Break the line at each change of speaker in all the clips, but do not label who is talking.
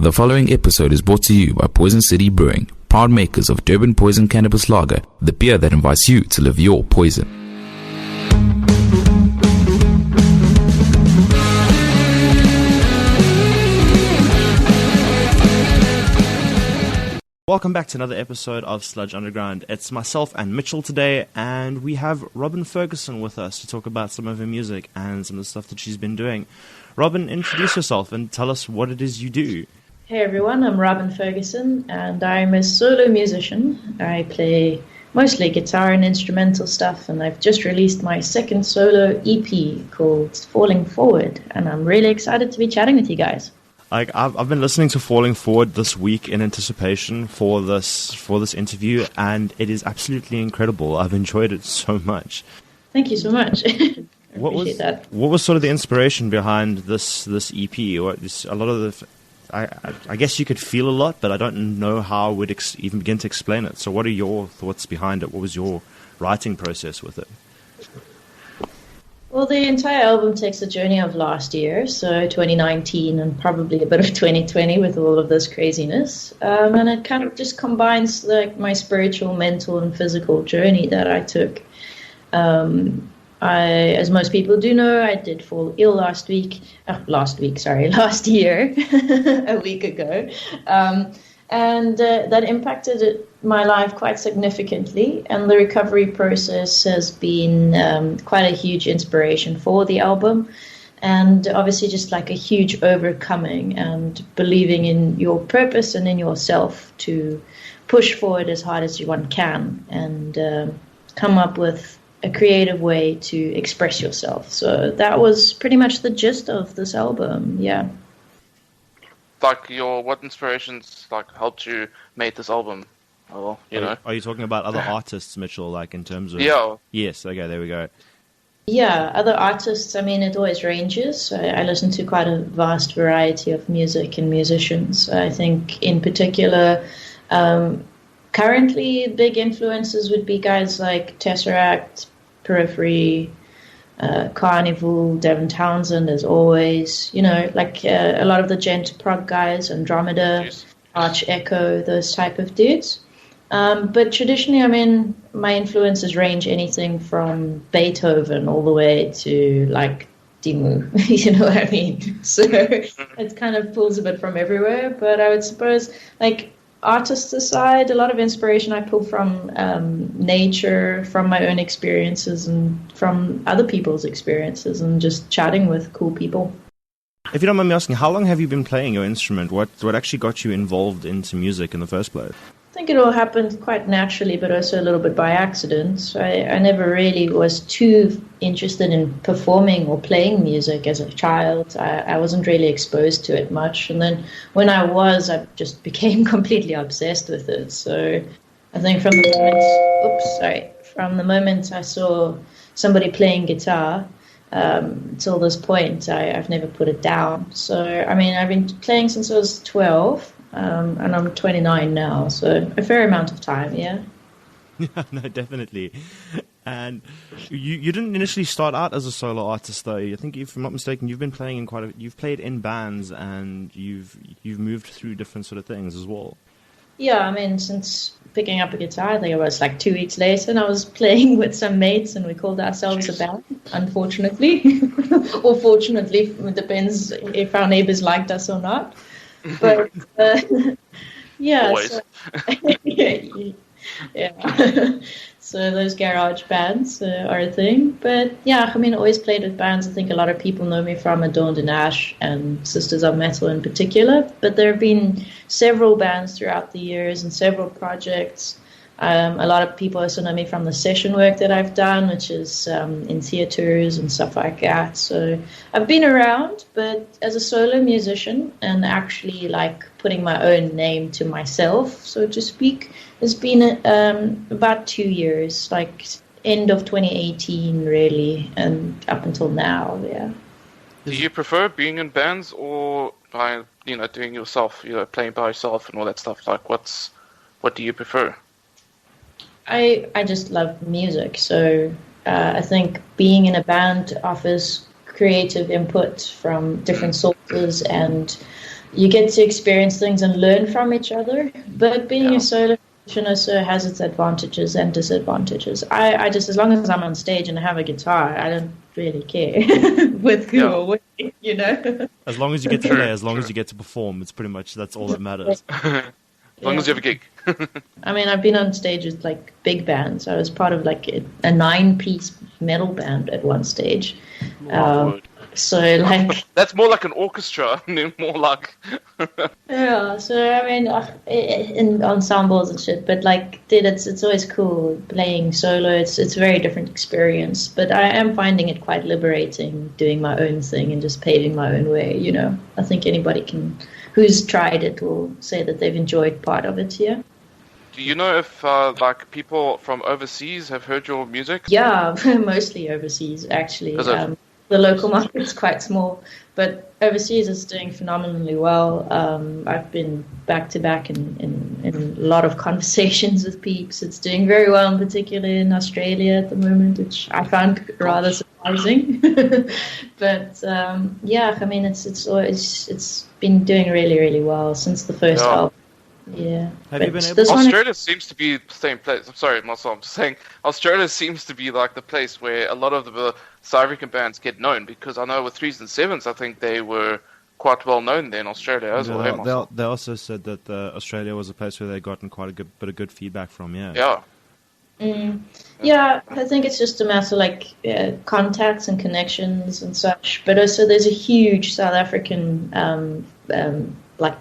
The following episode is brought to you by Poison City Brewing, proud makers of Durban Poison Cannabis Lager, the beer that invites you to live your poison.
Welcome back to another episode of Sludge Underground. It's myself and Mitchell today, and we have Robyn Ferguson with us to talk about some of her music and some of the stuff that she's been doing. Robyn, introduce yourself and tell us what it is you do.
Hey everyone, I'm Robyn Ferguson, and I'm a solo musician. I play mostly guitar and instrumental stuff, and I've just released my second solo EP called Falling Forward, and I'm really excited to be chatting with you guys.
I've been listening to Falling Forward this week in anticipation for this interview, and it is absolutely incredible. I've enjoyed it so much.
Thank you so much.
What was sort of the inspiration behind this EP? Or a lot of I guess you could feel a lot, but I don't know how I would even begin to explain it. So what are your thoughts behind it? What was your writing process with it?
Well, the entire album takes the journey of last year, so 2019 and probably a bit of 2020 with all of this craziness. And it kind of just combines like my spiritual, mental, and physical journey that I took. As most people do know, I did fall ill last year, a week ago. And that impacted my life quite significantly. And the recovery process has been quite a huge inspiration for the album. And obviously just like a huge overcoming and believing in your purpose and in yourself to push forward as hard as one can and come up with a creative way to express yourself. So that was pretty much the gist of this album, yeah.
Like what inspirations helped you make this album? Well,
Are you talking about other artists, Mitchell, like in terms of...
Yeah.
Yes, okay, there we go.
Yeah, other artists, I mean, it always ranges. I listen to quite a vast variety of music and musicians. I think in particular, currently big influences would be guys like Tesseract, Periphery, Carnival, Devin Townsend, as always, a lot of the gent prog guys, Andromeda,
yes.
Arch Echo, those type of dudes. But traditionally, I mean, my influences range anything from Beethoven all the way to like Dimmu, you know what I mean? So it kind of pulls a bit from everywhere, but I would suppose like artists aside, a lot of inspiration I pull from nature, from my own experiences and from other people's experiences and just chatting with cool people.
If you don't mind me asking, how long have you been playing your instrument? What actually got you involved into music in the first place?
I think it all happened quite naturally, but also a little bit by accident. I never really was too interested in performing or playing music as a child. I wasn't really exposed to it much. And then when I was, I just became completely obsessed with it. So I think from the moment I saw somebody playing guitar till this point, I've never put it down. So, I mean, I've been playing since I was 12. And I'm 29 now, so a fair amount of time, yeah.
Yeah, no, definitely. And you didn't initially start out as a solo artist, though. I think, if I'm not mistaken, you've been playing in you've played in bands, and you've moved through different sort of things as well. Yeah,
I mean, since picking up a guitar, I think it was like 2 weeks later, and I was playing with some mates, and we called ourselves a band, unfortunately. Or fortunately, it depends if our neighbors liked us or not. But yeah,
always.
Yeah. So those garage bands are a thing. But yeah, I mean, always played with bands. I think a lot of people know me from Adorned in Ash and Sisters of Metal in particular. But there have been several bands throughout the years and several projects. A lot of people also know me from the session work that I've done, which is in theaters and stuff like that. So I've been around, but as a solo musician and actually like putting my own name to myself, so to speak, it's been about 2 years, like end of 2018 really, and up until now, yeah.
Do you prefer being in bands or by doing yourself, playing by yourself and all that stuff? Like what do you prefer?
I just love music, so I think being in a band offers creative input from different sources and you get to experience things and learn from each other. But being a solo musician also has its advantages and disadvantages. I just, as long as I'm on stage and I have a guitar, I don't really care with who or with, you know.
As long as you get to play, as long as you get to perform, it's pretty much, that's all that matters.
As long as you have a gig.
I mean, I've been on stage with like big bands. I was part of like a 9-piece metal band at one stage. So like
that's more like an orchestra, more like
yeah. So I mean, in ensembles and shit. But like, dude, it's always cool playing solo. It's a very different experience. But I am finding it quite liberating doing my own thing and just paving my own way. You know, I think anybody who's tried it will say that they've enjoyed part of it. Yeah.
Do you know if like people from overseas have heard your music?
Yeah, mostly overseas actually. The local market's quite small, but overseas it's doing phenomenally well. I've been back to back in a lot of conversations with peeps. It's doing very well, in particular in Australia at the moment, which I found rather surprising. But yeah, I mean it's been doing really, really well since the first album. Yeah.
Have you been able?
Australia seems to be the same place. I'm sorry, Marcel. I'm just saying Australia seems to be like the place where a lot of the South African bands get known, because I know with 3s and 7s, I think they were quite well known there in Australia as well.
They also said that Australia was a place where they gotten quite a good bit of good feedback from. Yeah.
Yeah.
Yeah, I think it's just a matter like contacts and connections and such. But also, there's a huge South African like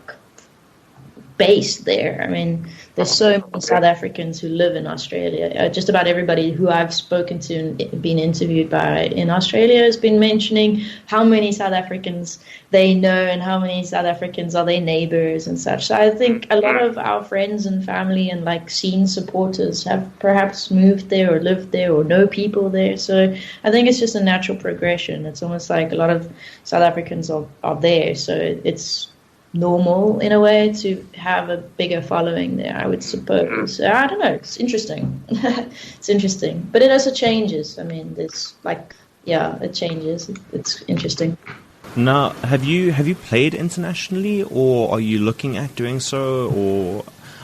base there. I mean, there's so many South Africans who live in Australia. Just about everybody who I've spoken to and been interviewed by in Australia has been mentioning how many South Africans they know and how many South Africans are their neighbors and such. So I think a lot of our friends and family and like scene supporters have perhaps moved there or lived there or know people there. So I think it's just a natural progression. It's almost like a lot of South Africans are there. So it's normal in a way to have a bigger following there, I would suppose. I don't know, it's interesting. It's interesting, but it also changes. I mean, there's like, yeah, it changes. It's interesting.
Now, have you played internationally, or are you looking at doing so?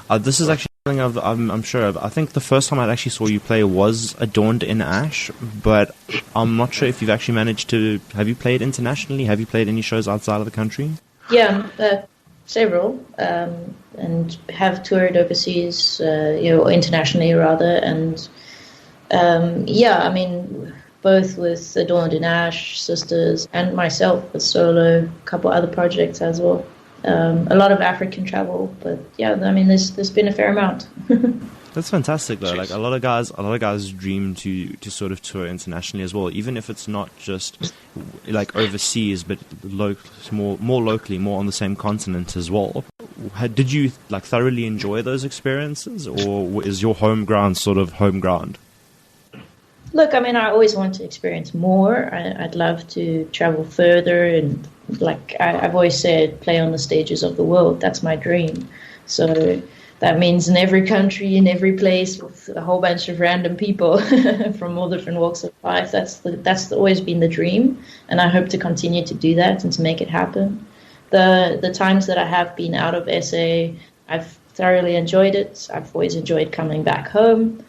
Or this is actually something I'm sure of. I think the first time I actually saw you play was Adorned in Ash, but I'm not sure if you've actually managed to. Have you played internationally? Have you played any shows outside of the country?
Yeah, several, and have toured overseas, internationally rather, and yeah, I mean, both with Adorned in Ash, Sisters, and myself with solo, a couple other projects as well. A lot of African travel, but yeah, I mean, there's been a fair amount.
That's fantastic, though. Like a lot of guys dream to sort of tour internationally as well, even if it's not just like overseas, but more locally, more on the same continent as well. Did you like thoroughly enjoy those experiences, or is your home ground sort of home ground?
Look, I mean, I always want to experience more. I'd love to travel further, and like I've always said, play on the stages of the world. That's my dream. So that means in every country, in every place, with a whole bunch of random people from all different walks of life. That's always been the dream, and I hope to continue to do that and to make it happen. The times that I have been out of SA, I've thoroughly enjoyed it. I've always enjoyed coming back home.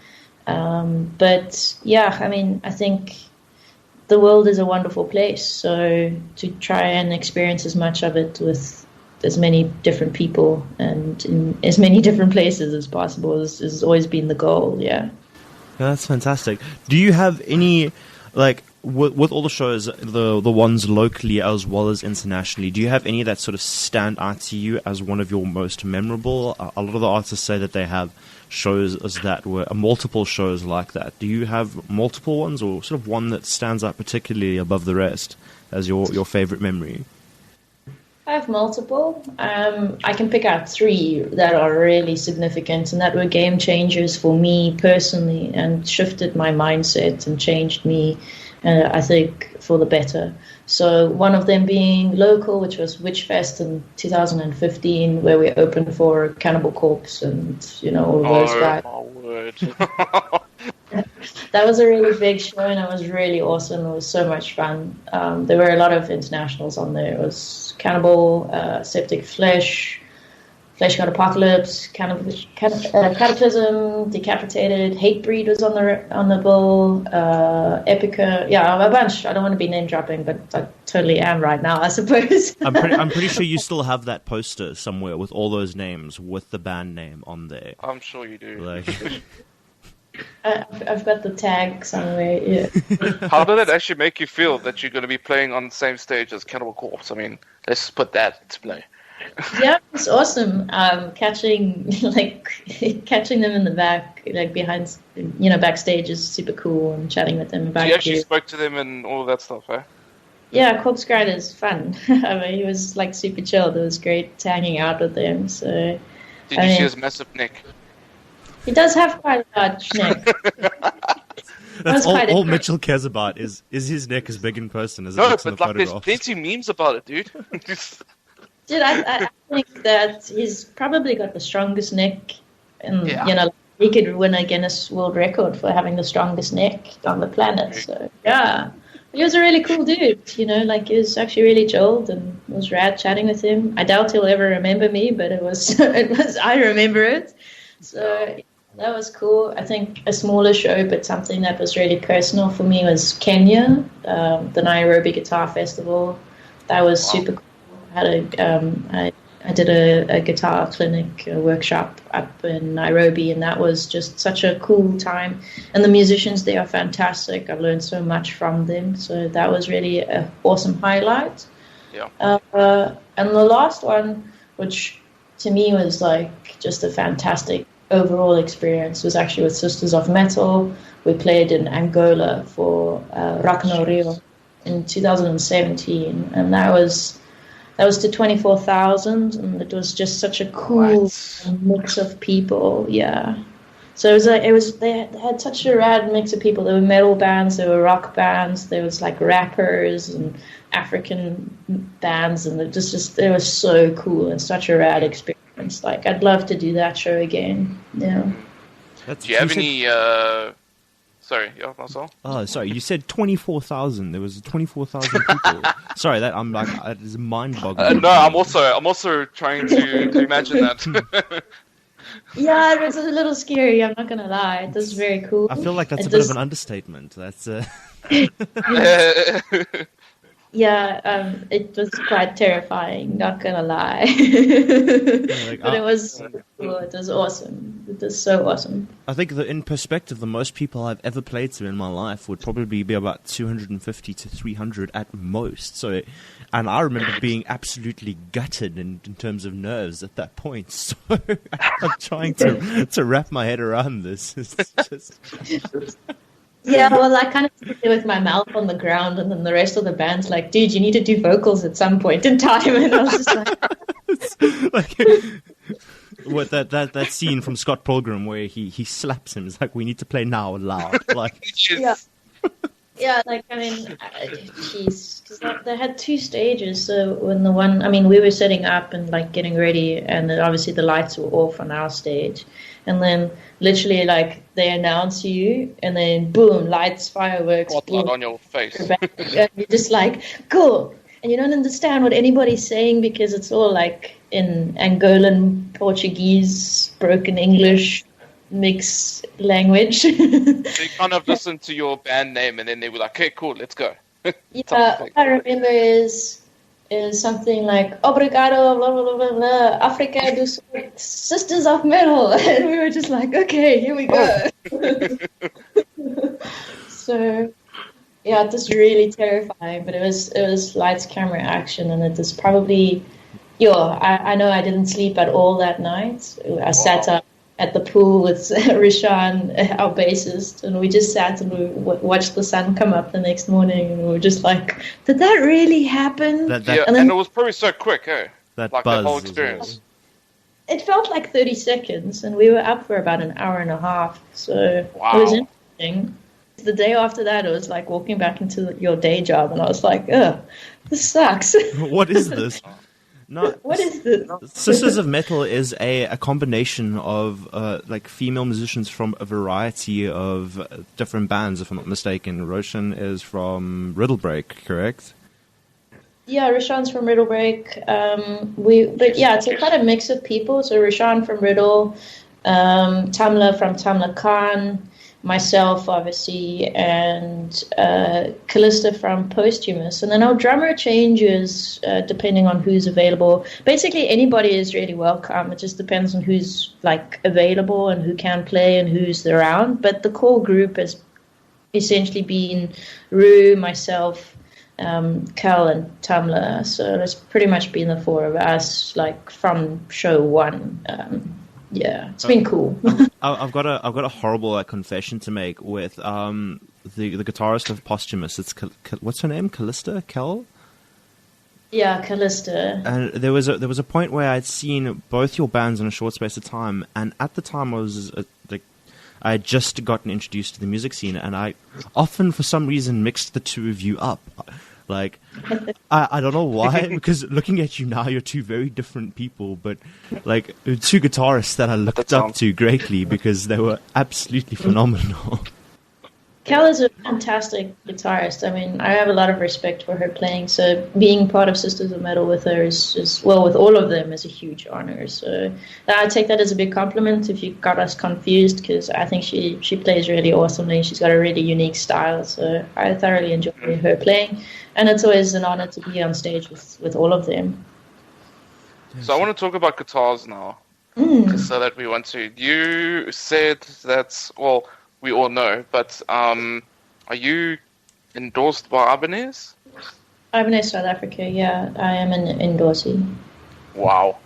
But yeah, I mean, I think the world is a wonderful place. So to try and experience as much of it with as many different people and in as many different places as possible has always been the goal. Yeah.
That's fantastic. Do you have any, like, with all the shows, the ones locally as well as internationally, do you have any that sort of stand out to you as one of your most memorable? A lot of the artists say that they have shows that were multiple shows like that. Do you have multiple ones, or sort of one that stands out particularly above the rest as your favorite memory?
I have multiple. I can pick out 3 that are really significant and that were game changers for me personally and shifted my mindset and changed me, I think, for the better. So one of them being local, which was Witchfest in 2015, where we opened for Cannibal Corpse and, all of those guys.
My word.
that was a really big show, and it was really awesome. It was so much fun. There were a lot of internationals on there. It was Cannibal, Septic Flesh, Flesh God Apocalypse, Cataclysm, Decapitated, Hatebreed was on the bill, Epica, a bunch. I don't want to be name dropping, but I totally am right now, I suppose.
I'm pretty sure you still have that poster somewhere with all those names with the band name on there.
I'm sure you do.
Like,
I've got the tag somewhere. Yeah.
How did it actually make you feel that you're going to be playing on the same stage as Cannibal Corpse? I mean, let's just put that to play.
Yeah, it's awesome. Catching them in the back, like behind, backstage is super cool, and chatting with them about.
You actually spoke to them and all of that stuff, eh?
Yeah, Corpse Grind is fun. I mean, he was like super chilled. It was great hanging out with him. So.
Did you see his massive neck?
He does have quite a large neck.
That's all Mitchell cares about is his neck as big in person as it looks in the photograph.
There's plenty memes about it, dude.
Dude, I think that he's probably got the strongest neck, and he could win a Guinness World Record for having the strongest neck on the planet. So yeah, he was a really cool dude. He was actually really chilled, and it was rad chatting with him. I doubt he'll ever remember me, but it was I remember it. So that was cool. I think a smaller show, but something that was really personal for me was Kenya, the Nairobi Guitar Festival. That was super cool. I did a guitar clinic, a workshop up in Nairobi, and that was just such a cool time. And the musicians there are fantastic. I've learned so much from them. So that was really an awesome highlight.
Yeah.
And the last one, which to me was like just a fantastic overall experience, was actually with Sisters of Metal. We played in Angola for Rock no Rio in 2017, and that was to 24,000, and it was just such a cool mix of people. Yeah, so they had such a rad mix of people. There were metal bands, there were rock bands, there was like rappers and African bands, and it was so cool and such a rad experience. Like, I'd love to do that show again. Yeah.
Do you have any? Sorry, Marcel?
Oh, sorry. You said 24,000. There was 24,000 people. Sorry, that is mind-boggling.
No, I'm also trying to imagine that.
Yeah, it was a little scary. I'm not gonna lie. It was very cool.
I feel like that's a bit of an understatement. That's.
Yeah, it was quite terrifying, not gonna lie. But it was cool. It was awesome. It was so awesome.
I think that in perspective, the most people I've ever played to in my life would probably be about 250 to 300 at most. So, and I remember being absolutely gutted in terms of nerves at that point. So I'm trying to wrap my head around this. It's just...
Yeah, well, I kind of sit there with my mouth on the ground, and then the rest of the band's like, dude, you need to do vocals at some point in time. And I was just like...
What that scene from Scott Pilgrim where he slaps him is like, we need to play now loud. Like,
yeah, like, I mean, jeez, because they had two stages. So when we were setting up and like getting ready, and then obviously the lights were off on our stage, and then literally like they announce you, and then boom, lights, fireworks,
spotlight on your face,
and you're just like, cool, and you don't understand what anybody's saying because it's all like in Angolan Portuguese, broken English. Mix language.
They kind of listened to your band name and then they were like, okay, cool, let's go.
Yeah, what I remember is something like Obrigado, blah, blah, blah, blah, blah, Africa do Sisters of Metal. And we were just like, okay, here we go. So, yeah, it was really terrifying, but it was lights, camera, action, and it was probably, I know I didn't sleep at all that night. I sat up at the pool with Rishan, our bassist, and we just sat and we watched the sun come up the next morning, and we were just like, did that really happen?
And it was probably so quick, eh?
That
like
buzz
the whole experience.
It felt like 30 seconds, and we were up for about an hour and a half, so It was interesting. The day after that, it was like walking back into your day job, and I was like, ugh, this sucks.
What is this? No,
What is this?
Sisters of Metal is a combination of like female musicians from a variety of different bands, if I'm not mistaken. Roshan is from Riddlebreak, correct?
Yeah, Rashawn's from Riddle Break. But yeah, it's a kind of mix of people. So Rashawn from Riddle, Tamla from Tamla Khan, myself, obviously, and Callista from Posthumous. And then our drummer changes depending on who's available. Basically, anybody is really welcome. It just depends on who's like available and who can play and who's around. But the core group has essentially been Rue, myself, Cal, and Tamla. So it's pretty much been the four of us, like from show one. Yeah, it's been cool.
I've got a horrible confession to make with the guitarist of Posthumous. It's what's her name? Callista? Kel?
Yeah, Callista.
And there was a point where I'd seen both your bands in a short space of time, and at the time I had just gotten introduced to the music scene, and I often, for some reason, mixed the two of you up. Like, I don't know why, because looking at you now, you're two very different people, but like two guitarists that I looked up to greatly because they were absolutely phenomenal.
Cal is a fantastic guitarist. I mean, I have a lot of respect for her playing, so being part of Sisters of Metal with her is well, with all of them, is a huge honor. So I take that as a big compliment if you got us confused, because I think she plays really awesomely. She's got a really unique style, so I thoroughly enjoy her playing, and it's always an honor to be on stage with all of them.
So I want to talk about guitars now, just so that we want to. You said that's, well, we all know, but are you endorsed by Ibanez?
Ibanez South Africa, yeah. I am an endorsee.
Wow.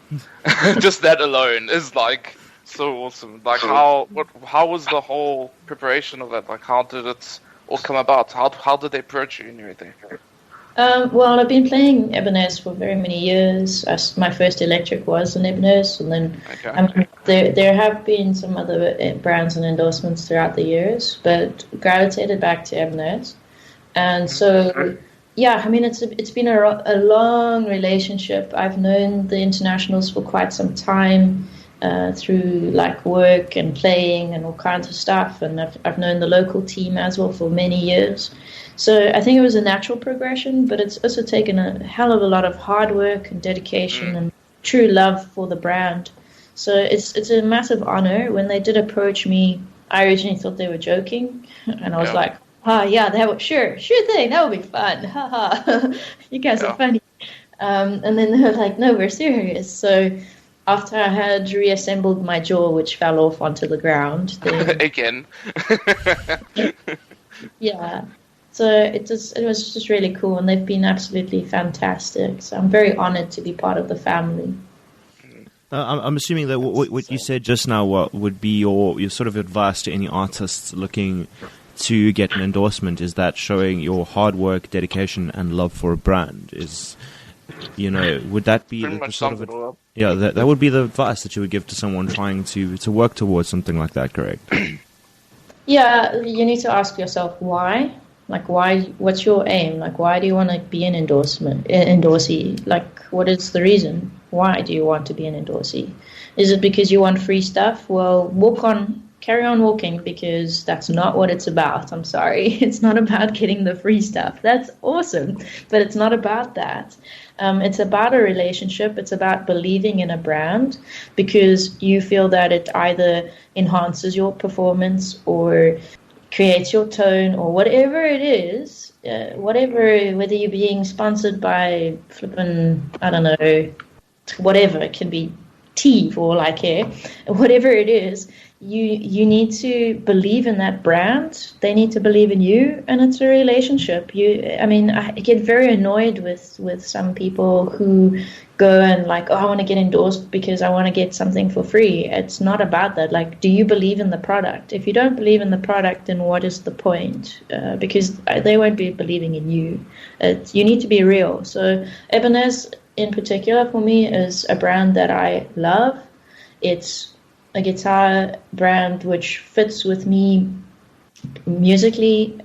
Just that alone is like so awesome. Like how was the whole preparation of that? Like how did it all come about? How did they approach you and everything?
Well, I've been playing Ibanez for very many years. My first electric was an Ibanez, and then there have been some other brands and endorsements throughout the years, but gravitated back to Ibanez. And so, yeah, I mean, it's been a long relationship. I've known the internationals for quite some time through like work and playing and all kinds of stuff, and I've known the local team as well for many years. So I think it was a natural progression, but it's also taken a hell of a lot of hard work and dedication and true love for the brand. So it's a massive honor. When they did approach me, I originally thought they were joking, and I was like, yeah, that would, sure thing, that would be fun, haha, you guys are funny. And then they were like, no, we're serious. So after I had reassembled my jaw, which fell off onto the ground, then,
again,
yeah. So it was just really cool, and they've been absolutely fantastic. So I'm very honored to be part of the family.
I'm assuming that what you said just now, what would be your sort of advice to any artists looking to get an endorsement, is that showing your hard work, dedication, and love for a brand is, would that be the sort of that would be the advice that you would give to someone trying to work towards something like that, correct?
Yeah, you need to ask yourself why. Like, why? What's your aim? Like, why do you want to be an endorsee? Like, what is the reason? Why do you want to be an endorsee? Is it because you want free stuff? Well, carry on walking, because that's not what it's about. I'm sorry. It's not about getting the free stuff. That's awesome, but it's not about that. It's about a relationship. It's about believing in a brand because you feel that it either enhances your performance or creates your tone or whatever it is, whether you're being sponsored by flippin', I don't know, whatever, it can be tea for all I care, whatever it is, you need to believe in that brand, they need to believe in you, and it's a relationship. I get very annoyed with some people who go and like, I want to get endorsed because I want to get something for free. It's not about that. Like, do you believe in the product? If you don't believe in the product, then what is the point? Because they won't be believing in you. You need to be real. So Ibanez in particular for me is a brand that I love. It's a guitar brand which fits with me musically,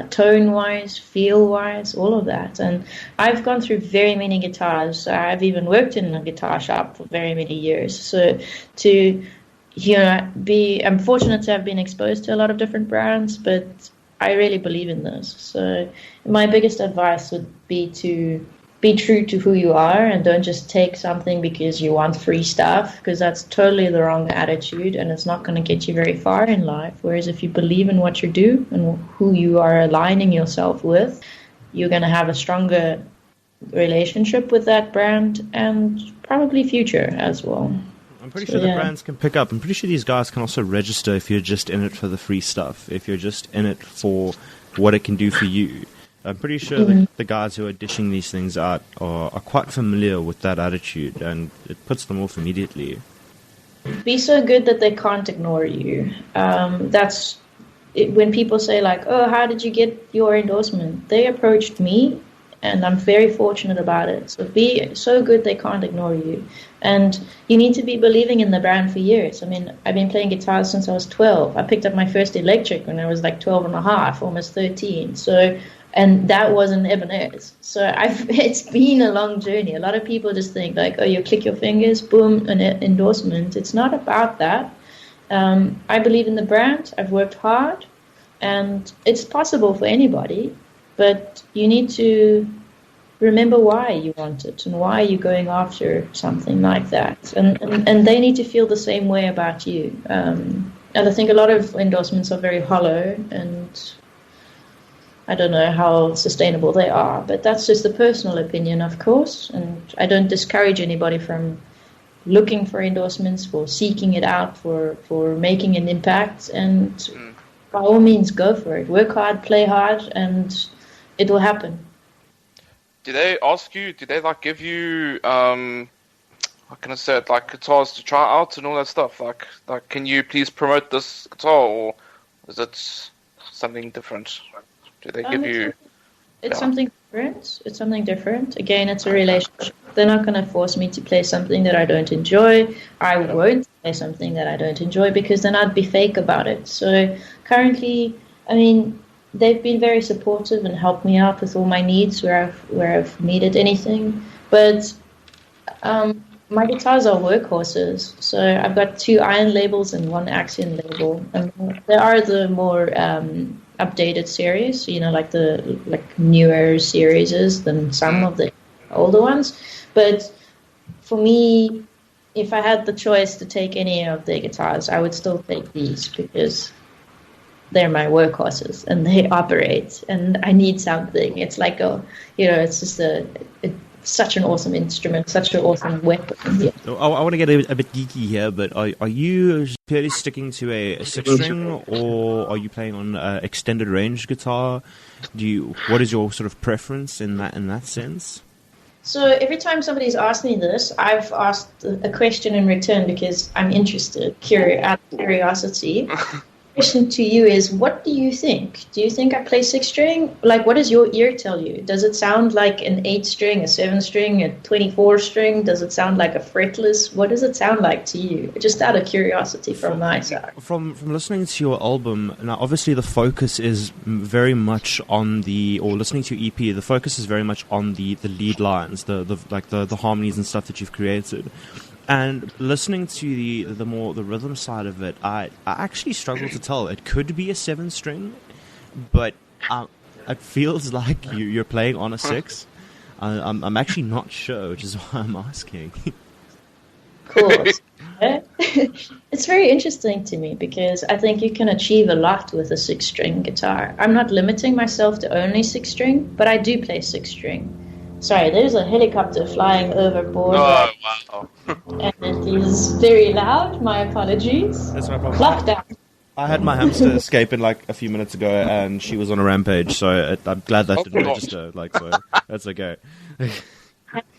tone-wise, feel-wise, all of that. And I've gone through very many guitars. I've even worked in a guitar shop for very many years. So I'm fortunate to have been exposed to a lot of different brands, but I really believe in this. So my biggest advice would be to be true to who you are and don't just take something because you want free stuff, because that's totally the wrong attitude and it's not going to get you very far in life. Whereas if you believe in what you do and who you are aligning yourself with, you're going to have a stronger relationship with that brand and probably future as well.
I'm pretty sure the brands can pick up. I'm pretty sure these guys can also register if you're just in it for the free stuff, if you're just in it for what it can do for you. I'm pretty sure the guys who are dishing these things out are quite familiar with that attitude, and it puts them off immediately.
Be so good that they can't ignore you. That's it, when people say like, "Oh, how did you get your endorsement?" They approached me, and I'm very fortunate about it. So be so good they can't ignore you. And you need to be believing in the brand for years. I mean, I've been playing guitars since I was 12. I picked up my first electric when I was like 12 and a half, almost 13. And that was an Ibanez. So it's been a long journey. A lot of people just think like, oh, you click your fingers, boom, an endorsement. It's not about that. I believe in the brand. I've worked hard, and it's possible for anybody. But you need to remember why you want it and why you're going after something like that. And they need to feel the same way about you. And I think a lot of endorsements are very hollow, and I don't know how sustainable they are, but that's just a personal opinion, of course. And I don't discourage anybody from looking for endorsements, for seeking it out, for making an impact. And by all means, go for it. Work hard, play hard, and it will happen.
Did they ask you, did they like give you, how can I say it, like guitars to try out and all that stuff? Like, can you please promote this guitar, or is it something different? Do they give you?
It's something different. It's something different. Again, it's a relationship. They're not going to force me to play something that I don't enjoy. I won't play something that I don't enjoy because then I'd be fake about it. So currently, I mean, they've been very supportive and helped me out with all my needs where I've needed anything. But my guitars are workhorses. So I've got 2 iron labels and 1 Axion label. And they are the more updated series, like the newer series than some of the older ones. But for me, if I had the choice to take any of the guitars, I would still take these because they're my workhorses and they operate, and I need something. It's like it's just such an awesome instrument, such an awesome weapon. Yeah.
So I want to get a bit geeky here, but are you purely sticking to a 6-string, or are you playing on extended range guitar? What is your sort of preference in that sense?
So every time somebody's asked me this, I've asked a question in return because I'm interested, out of curiosity. Question to you is, what do you think? Do you think I play 6-string? Like, what does your ear tell you? Does it sound like an 8-string, a 7-string, a 24-string? Does it sound like a fretless? What does it sound like to you? Just out of curiosity from my side.
From listening to your album, now obviously the focus is very much on listening to your EP, the focus is very much on the lead lines, the harmonies and stuff that you've created. And listening to the rhythm side of it, I actually struggle to tell. It could be a 7-string, but it feels like you're playing on a 6. I'm actually not sure, which is why I'm asking.
Cool. It's very interesting to me because I think you can achieve a lot with a 6-string guitar. I'm not limiting myself to only 6-string, but I do play 6-string. Sorry, there's a helicopter flying overboard.
Oh, wow.
And it is very loud. My apologies.
That's no problem.
Lockdown.
I had my hamster escape in like a few minutes ago, and she was on a rampage, so I'm glad that didn't register. So that's okay.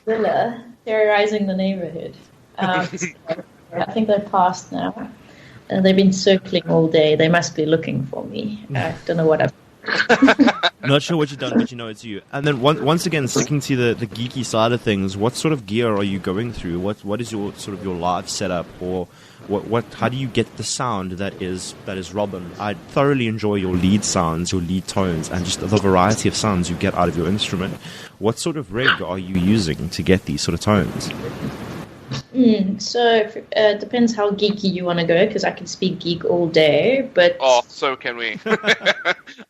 Godzilla terrorizing the neighborhood. I think they're past now. And they've been circling all day. They must be looking for me. I don't know what I've
Not sure what you've done, but you know it's you. And then once again, sticking to the geeky side of things, what sort of gear are you going through? What is your sort of your live setup, or how do you get the sound that is Robyn? I thoroughly enjoy your lead sounds, your lead tones, and just the variety of sounds you get out of your instrument. What sort of rig are you using to get these sort of tones?
So it depends how geeky you want to go, because I can speak geek all day, but...
Oh, so can we.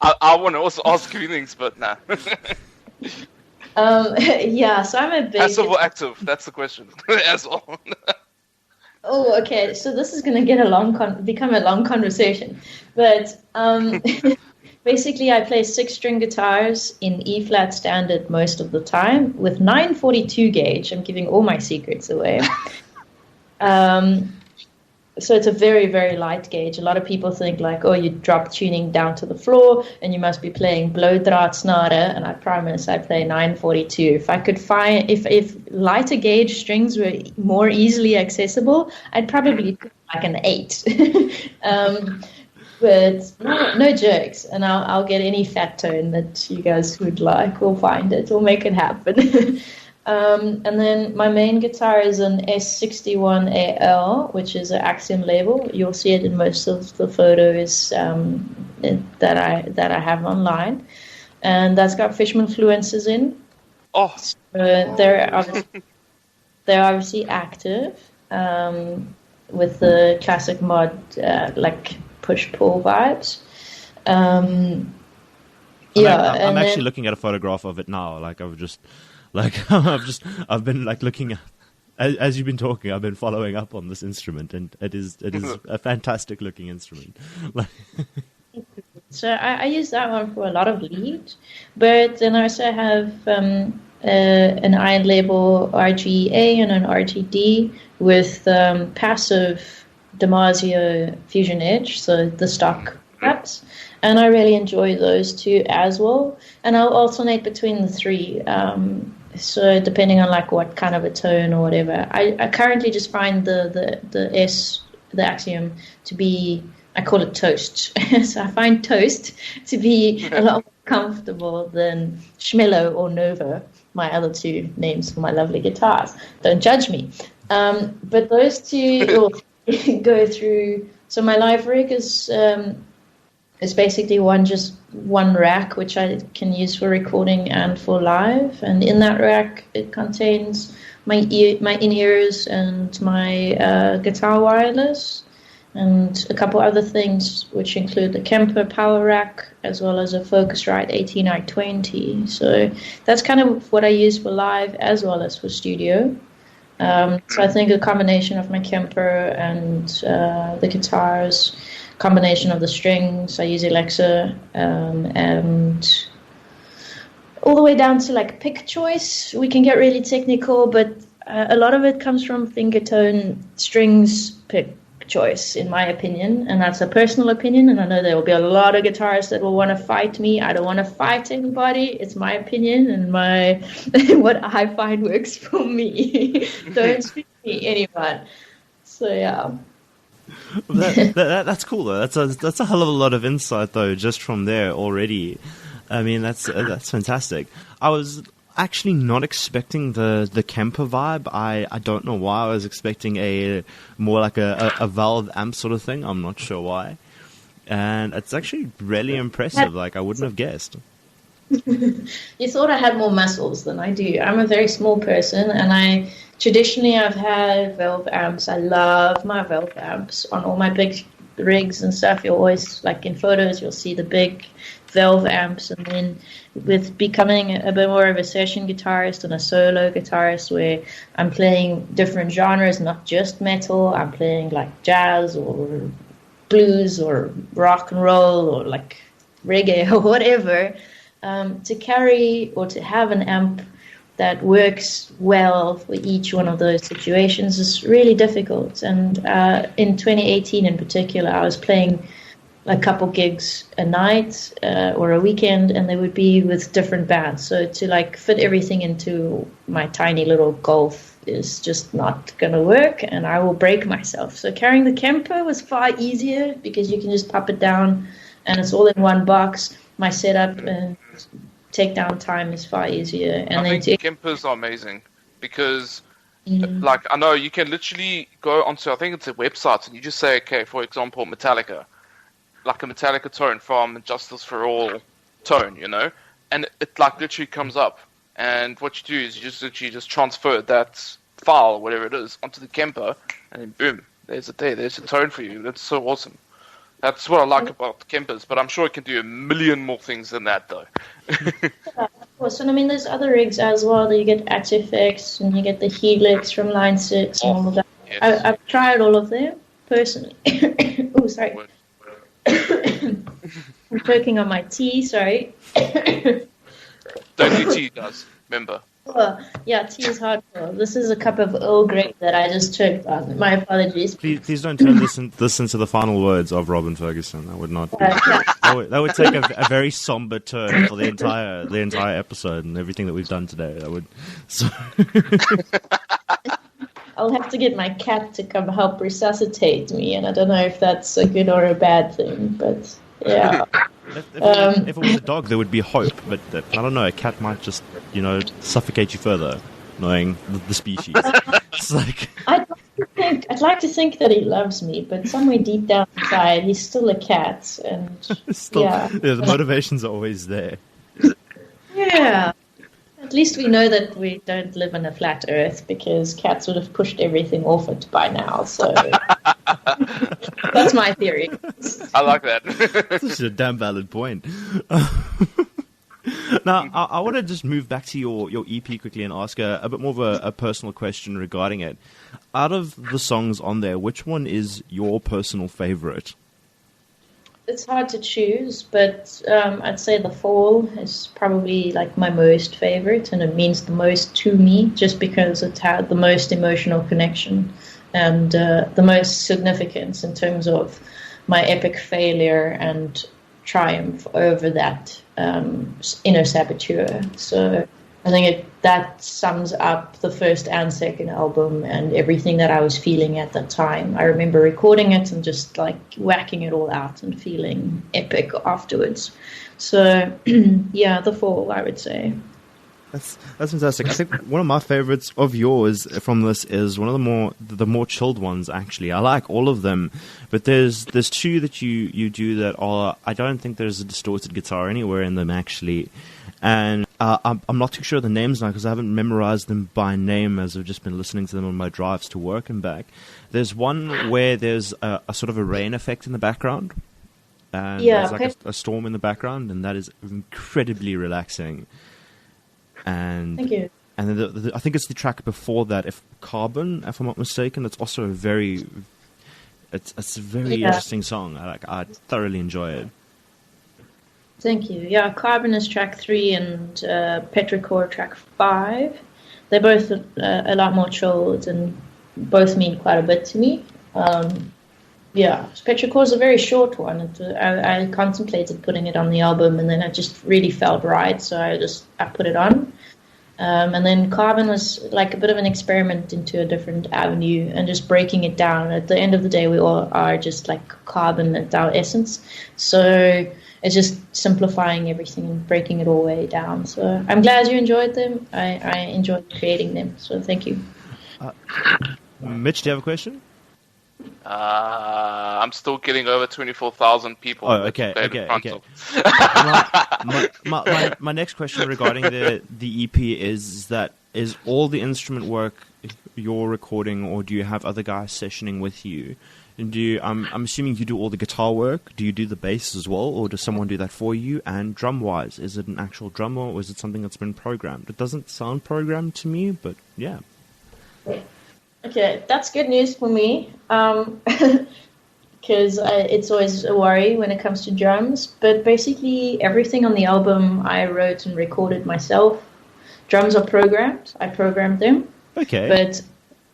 I want to also ask you things, but nah.
Yeah, so I'm a big...
Passive or active? That's the question. As well.
Oh, okay. So this is going to get become a long conversation. But basically, I play 6-string guitars in E-flat standard most of the time with 942 gauge. I'm giving all my secrets away. So it's a very, very light gauge. A lot of people think like, oh, you drop tuning down to the floor and you must be playing blowdraadsnare. And I promise I play 942. If I could find, if lighter gauge strings were more easily accessible, I'd probably do like an 8. But no jokes. And I'll get any fat tone that you guys would like. We'll find it. We'll make it happen. And then my main guitar is an S61AL, which is an Axiom label. You'll see it in most of the photos that I have online, and that's got Fishman fluences in.
Oh,
so they're obviously active with the classic mod like push pull vibes.
I'm actually looking at a photograph of it now. I've been like looking at, as you've been talking, I've been following up on this instrument, and it is a fantastic looking instrument.
So I use that one for a lot of lead, but then I also have an iron label RGA and an RGD with passive Damasio Fusion Edge, so the stock caps, and I really enjoy those two as well. And I'll alternate between the three. So depending on like what kind of a tone or whatever, I currently just find the Axiom to be, I call it toast. So I find toast to be a lot more comfortable than Schmello or Nova, my other two names for my lovely guitars. Don't judge me. But those two will go through. So my live rig is basically one rack, which I can use for recording and for live. And in that rack, it contains my in-ears and my guitar wireless and a couple other things, which include the Kemper power rack as well as a Focusrite 18i20. So that's kind of what I use for live as well as for studio. So I think a combination of my Kemper and the guitars, combination of the strings, I use Alexa, and all the way down to like pick choice. We can get really technical, but a lot of it comes from finger tone, strings, pick choice, in my opinion, and that's a personal opinion. And I know there will be a lot of guitarists that will want to fight me. I don't want to fight anybody. It's my opinion and my what I find works for me. Don't speak to me, anyone. So yeah.
That's cool though. That's a hell of a lot of insight though, just from there already. I mean, that's fantastic. I was actually not expecting the Kemper vibe. I don't know why. I was expecting a more like a valve amp sort of thing. I'm not sure why. And it's actually really impressive. Like I wouldn't have guessed.
You thought I had more muscles than I do. I'm a very small person, and traditionally I've had valve amps. I love my valve amps on all my big rigs and stuff. You'll always, like in photos, you'll see the big valve amps. And then with becoming a bit more of a session guitarist and a solo guitarist where I'm playing different genres, not just metal, I'm playing like jazz or blues or rock and roll or like reggae or whatever, to carry or to have an amp that works well for each one of those situations is really difficult. And in 2018 in particular, I was playing a couple gigs a night or a weekend, and they would be with different bands. So to like fit everything into my tiny little Golf is just not going to work, and I will break myself. So carrying the Kemper was far easier because you can just pop it down and it's all in one box. my setup and takedown time is far easier. And
I
then
think Kempers are amazing because, like, I know you can literally go onto, I think it's a website, and you just say, okay, for example, Metallica, like a Metallica tone from Justice for All tone, you know, and it like literally comes up. And what you do is you just literally just transfer that file, whatever it is, onto the Kemper, and then boom, there's a tone for you. That's so awesome. That's what I like about the Kempers, but I'm sure it can do a million more things than that, though.
Yeah, of course. And I mean, there's other rigs as well. That you get Axe-FX and you get the Helix from Line 6 and all of that.
Yes.
I've tried all of them personally. Oh, sorry. I'm choking on my tea, sorry.
Don't do tea, guys. Remember.
Oh, yeah, tea is hardcore. This is a cup of Earl Grey that I just choked on. My apologies.
Please don't turn this into the final words of Robyn Ferguson. That would not. That would take a very somber turn for the entire episode and everything that we've done today. That would. So.
I'll have to get my cat to come help resuscitate me, and I don't know if that's a good or a bad thing, but yeah.
If it was a dog, there would be hope, but I don't know. A cat might just, suffocate you further, knowing the species. It's like
I'd like to think that he loves me, but somewhere deep down inside, he's still a cat, and
the motivations are always there.
Yeah. At least we know that we don't live on a flat Earth, because cats would have pushed everything off it by now. So that's my theory.
I like that.
That's a damn valid point. Now, I want to just move back to your EP quickly and ask a bit more of a personal question regarding it. Out of the songs on there, which one is your personal favorite?
It's hard to choose, but I'd say The Fall is probably like my most favorite, and it means the most to me just because it had the most emotional connection and the most significance in terms of my epic failure and triumph over that inner saboteur. So I think that sums up the first and second album and everything that I was feeling at that time. I remember recording it and just like whacking it all out and feeling epic afterwards. So yeah, The Fall, I would say.
That's fantastic. I think one of my favorites of yours from this is one of the more chilled ones. Actually, I like all of them, but there's two that you do that are, I don't think there's a distorted guitar anywhere in them actually, and I'm not too sure of the names now because I haven't memorized them by name as I've just been listening to them on my drives to work and back. There's one where there's a sort of a rain effect in the background, and there's like a storm in the background, and that is incredibly relaxing. And
thank you.
And then I think it's the track before that, if Carbon, if I'm not mistaken. It's also a very interesting song. I thoroughly enjoy it.
Thank you. Yeah, Carbon is track 3 and Petrichor track 5. They're both a lot more chilled and both mean quite a bit to me. Yeah, Petrichor is a very short one. I contemplated putting it on the album, and then it just really felt right, so I put it on. And then Carbon was like a bit of an experiment into a different avenue and just breaking it down. At the end of the day, we all are just like carbon at our essence. So it's just simplifying everything and breaking it all way down. So I'm glad you enjoyed them. I enjoyed creating them. So thank you.
Mitch, do you have a question?
I'm still getting over 24,000 people.
Oh, okay. My next question regarding the EP is all the instrument work you're recording, or do you have other guys sessioning with you? And I'm assuming you do all the guitar work. Do you do the bass as well, or does someone do that for you? And drum-wise, is it an actual drummer, or is it something that's been programmed? It doesn't sound programmed to me, but yeah.
Okay, that's good news for me, because it's always a worry when it comes to drums. But basically, everything on the album I wrote and recorded myself. Drums are programmed. I programmed them.
Okay.
But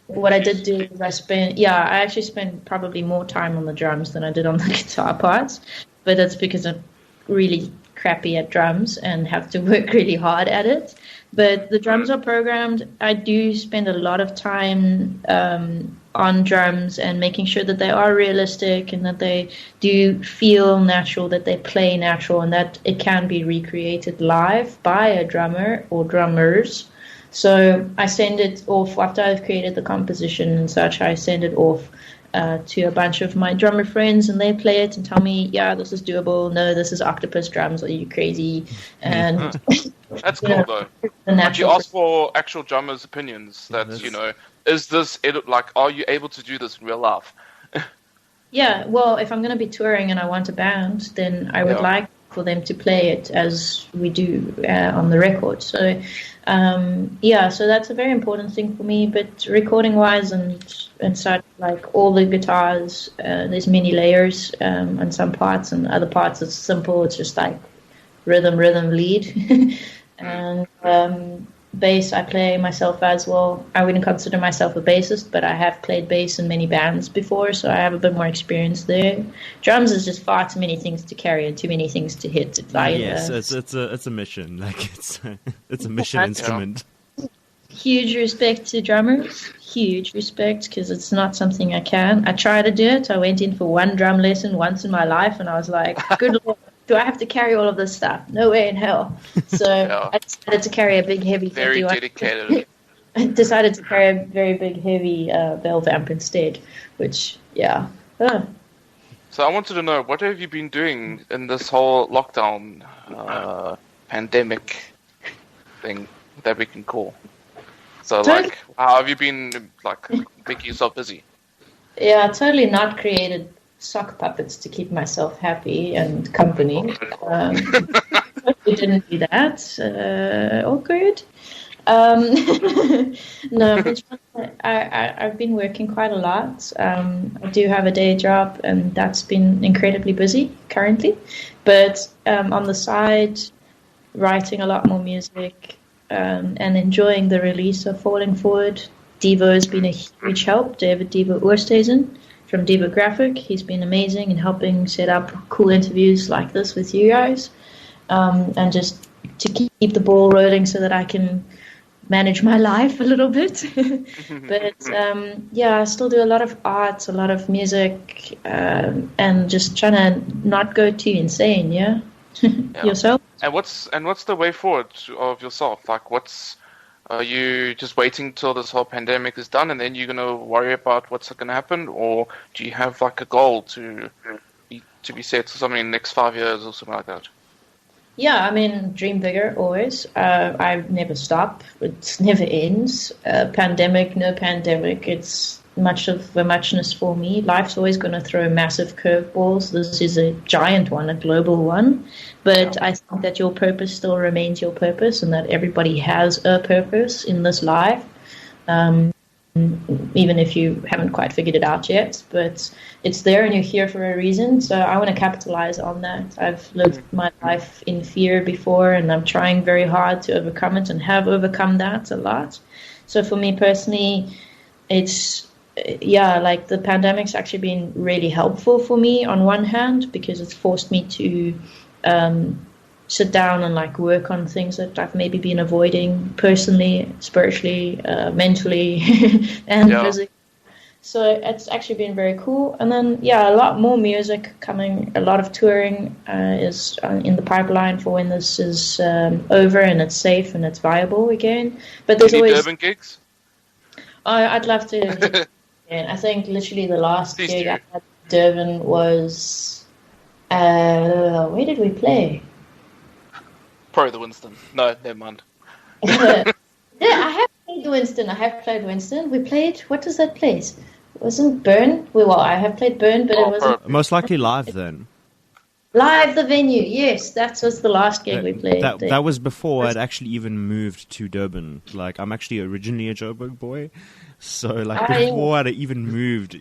what I did do is I actually spent probably more time on the drums than I did on the guitar parts. But that's because I'm really crappy at drums and have to work really hard at it. But the drums are programmed. I do spend a lot of time on drums and making sure that they are realistic and that they do feel natural, that they play natural, and that it can be recreated live by a drummer or drummers. So I send it off after I've created the composition and such. I send it off to a bunch of my drummer friends, and they play it and tell me, yeah, this is doable. No, this is octopus drums. Are you crazy? And
that's cool though. But you ask for actual drummers' opinions. That's is this like? Are you able to do this in real life?
Yeah. Well, if I'm going to be touring and I want a band, then I would like for them to play it as we do on the record. So. So that's a very important thing for me. But recording-wise and such, like all the guitars, there's many layers on some parts, and other parts it's simple. It's just like rhythm, lead, and bass. I play myself as well. I wouldn't consider myself a bassist, but I have played bass in many bands before, so I have a bit more experience there. Drums is just far too many things to carry and too many things to hit. It's
a mission. Like it's a mission instrument.
Huge respect to drummers. Huge respect, because it's not something I can. I try to do it. I went in for one drum lesson once in my life, and I was like, good Lord. Do I have to carry all of this stuff? No way in hell. So I decided to carry a big, heavy...
Very dedicated.
I decided to carry a very big, heavy valve amp instead, which,
So I wanted to know, what have you been doing in this whole lockdown pandemic thing that we can call? So, like, how have you been, like, making yourself busy?
Yeah, totally not created sock puppets to keep myself happy and company. We didn't do that. Awkward. No, but I've been working quite a lot. I do have a day job, and that's been incredibly busy currently. But on the side, writing a lot more music and enjoying the release of Falling Forward. Devo has been a huge help. David Devo Oosthuizen from Devo Graphic. He's been amazing in helping set up cool interviews like this with you guys, and just to keep the ball rolling so that I can manage my life a little bit. But I still do a lot of art, a lot of music, and just trying to not go too insane. Yeah. Yourself?
And what's the way forward of yourself? Like, are you just waiting till this whole pandemic is done and then you're gonna worry about what's gonna happen, or do you have like a goal to be set to something in the next 5 years or something like that?
Yeah, I mean, dream bigger always. I never stop. It never ends. Pandemic, no pandemic. It's much of a muchness for me. Life's always going to throw massive curveballs. This is a giant one, a global one. But I think that your purpose still remains your purpose, and that everybody has a purpose in this life. Even if you haven't quite figured it out yet, but it's there and you're here for a reason. So I want to capitalize on that. I've lived my life in fear before, and I'm trying very hard to overcome it, and have overcome that a lot. So for me personally, it's like the pandemic's actually been really helpful for me on one hand, because it's forced me to sit down and like work on things that I've maybe been avoiding personally, spiritually, mentally, and physically. So it's actually been very cool. And then, a lot more music coming. A lot of touring is in the pipeline for when this is over and it's safe and it's viable again. But there's
Any
always
Durban gigs?
I'd love to. I think literally the last gig I had in Durban was where did we play?
Probably the Winston. No, never mind.
I have played Winston. We played, what was that place? It wasn't Bern? I have played Bern, but it wasn't...
Most likely live then.
Live, the venue, yes. That was the last gig we played.
That was before I'd actually even moved to Durban. Like, I'm actually originally a Joburg boy. So, like, before I'd even moved,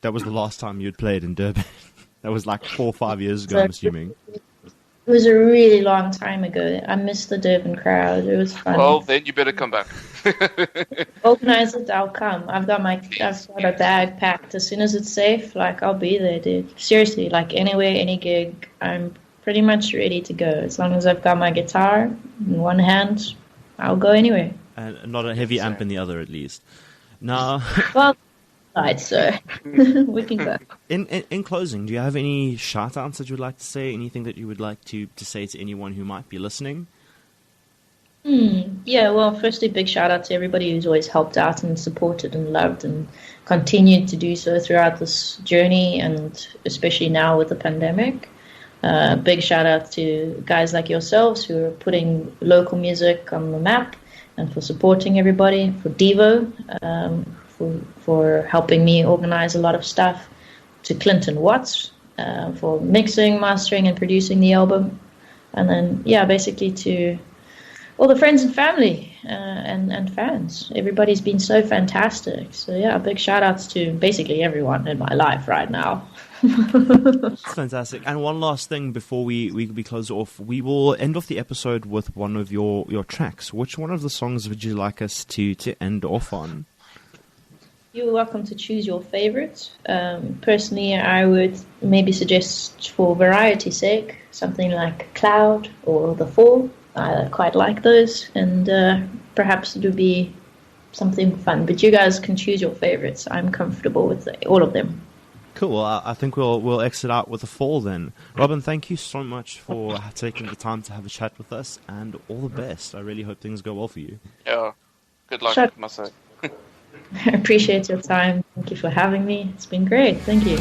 that was the last time you'd played in Durban. That was like 4 or 5 years ago, I'm assuming.
It was a really long time ago. I missed the Durban crowd. It was fun.
Well, then you better come back.
Organize it, I'll come. I've got a bag packed. As soon as it's safe, like, I'll be there, dude. Seriously, like, anywhere, any gig, I'm pretty much ready to go. As long as I've got my guitar in one hand, I'll go anywhere.
And not a heavy amp in the other, at least. No.
Well, Right, so we can go.
In closing, do you have any shout-outs that you would like to say? Anything that you would like to say to anyone who might be listening?
Yeah, well, firstly, big shout out to everybody who's always helped out and supported and loved and continued to do so throughout this journey, and especially now with the pandemic. Big shout out to guys like yourselves who are putting local music on the map and for supporting everybody, for Devo, for helping me organize a lot of stuff, to Clinton Watts for mixing, mastering, and producing the album. And then, yeah, basically to all the friends and family and fans. Everybody's been so fantastic. So, yeah, big shout outs to basically everyone in my life right now.
That's fantastic. And one last thing before we close off, we will end off the episode with one of your tracks. Which one of the songs would you like us to end off on?
You're welcome to choose your favorites. Personally, I would maybe suggest, for variety's sake, something like Cloud or The Fall. I quite like those, and perhaps it would be something fun. But you guys can choose your favorites. I'm comfortable with all of them.
Cool. Well, I think we'll exit out with The Fall then. Robyn, thank you so much for taking the time to have a chat with us, and all the best. I really hope things go well for you.
Yeah. Good luck, Marcel.
I appreciate your time. Thank you for having me. It's been great. Thank you.